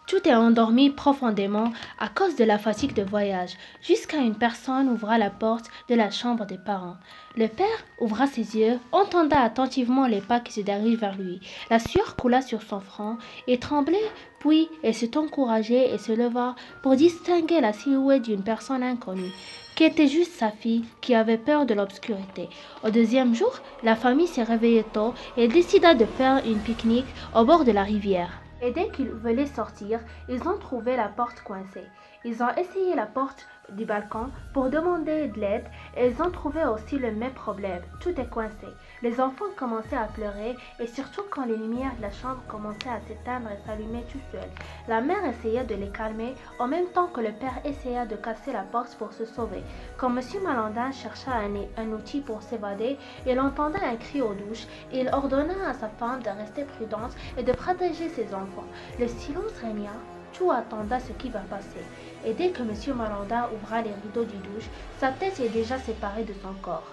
Tout est endormi profondément à cause de la fatigue de voyage, jusqu'à une personne ouvra la porte de la chambre des parents. Le père ouvra ses yeux, entenda attentivement les pas qui se dirigent vers lui. La sueur coula sur son front et tremblait, puis il s'est encouragé et se leva pour distinguer la silhouette d'une personne inconnue, qui était juste sa fille, qui avait peur de l'obscurité. Au deuxième jour, la famille s'est réveillée tôt et décida de faire une pique-nique au bord de la rivière. Et dès qu'ils voulaient sortir, ils ont trouvé la porte coincée. Ils ont essayé la porte du balcon pour demander de l'aide et ils ont trouvé aussi le même problème. Tout est coincé. Les enfants commençaient à pleurer et surtout quand les lumières de la chambre commençaient à s'éteindre et s'allumer tout seul. La mère essaya de les calmer en même temps que le père essaya de casser la porte pour se sauver. Quand M. Malandin chercha un outil pour s'évader, il entendait un cri aux douches et il ordonna à sa femme de rester prudente et de protéger ses enfants. Le silence régna. Tout attendait ce qui va passer. Et dès que M. Malandin ouvra les rideaux du douche, sa tête est déjà séparée de son corps.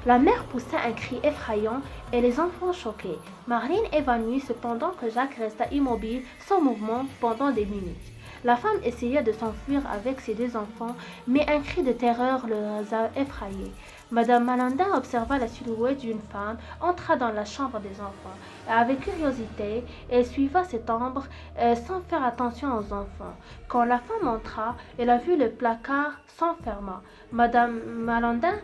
La mère poussa un cri effrayant et les enfants choqués. Marlene évanouit cependant que Jacques resta immobile, sans mouvement, pendant des minutes. La femme essaya de s'enfuir avec ses deux enfants, mais un cri de terreur les a effrayés. Madame Malandin observa la silhouette d'une femme, entra dans la chambre des enfants. Avec curiosité, elle suivit cette ombre sans faire attention aux enfants. Quand la femme entra, elle a vu le placard s'enferma. Madame Malandin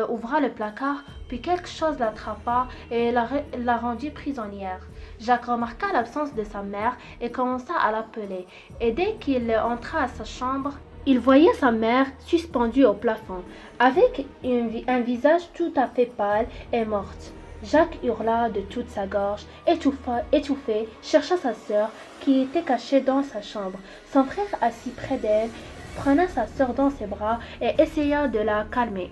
ouvra le placard, puis quelque chose l'attrapa et la rendit prisonnière. Jacques remarqua l'absence de sa mère et commença à l'appeler. Et dès qu'il entra à sa chambre, il voyait sa mère suspendue au plafond, avec un visage tout à fait pâle et morte. Jacques hurla de toute sa gorge, étouffé, chercha sa sœur qui était cachée dans sa chambre. Son frère assis près d'elle, prenait sa sœur dans ses bras et essaya de la calmer.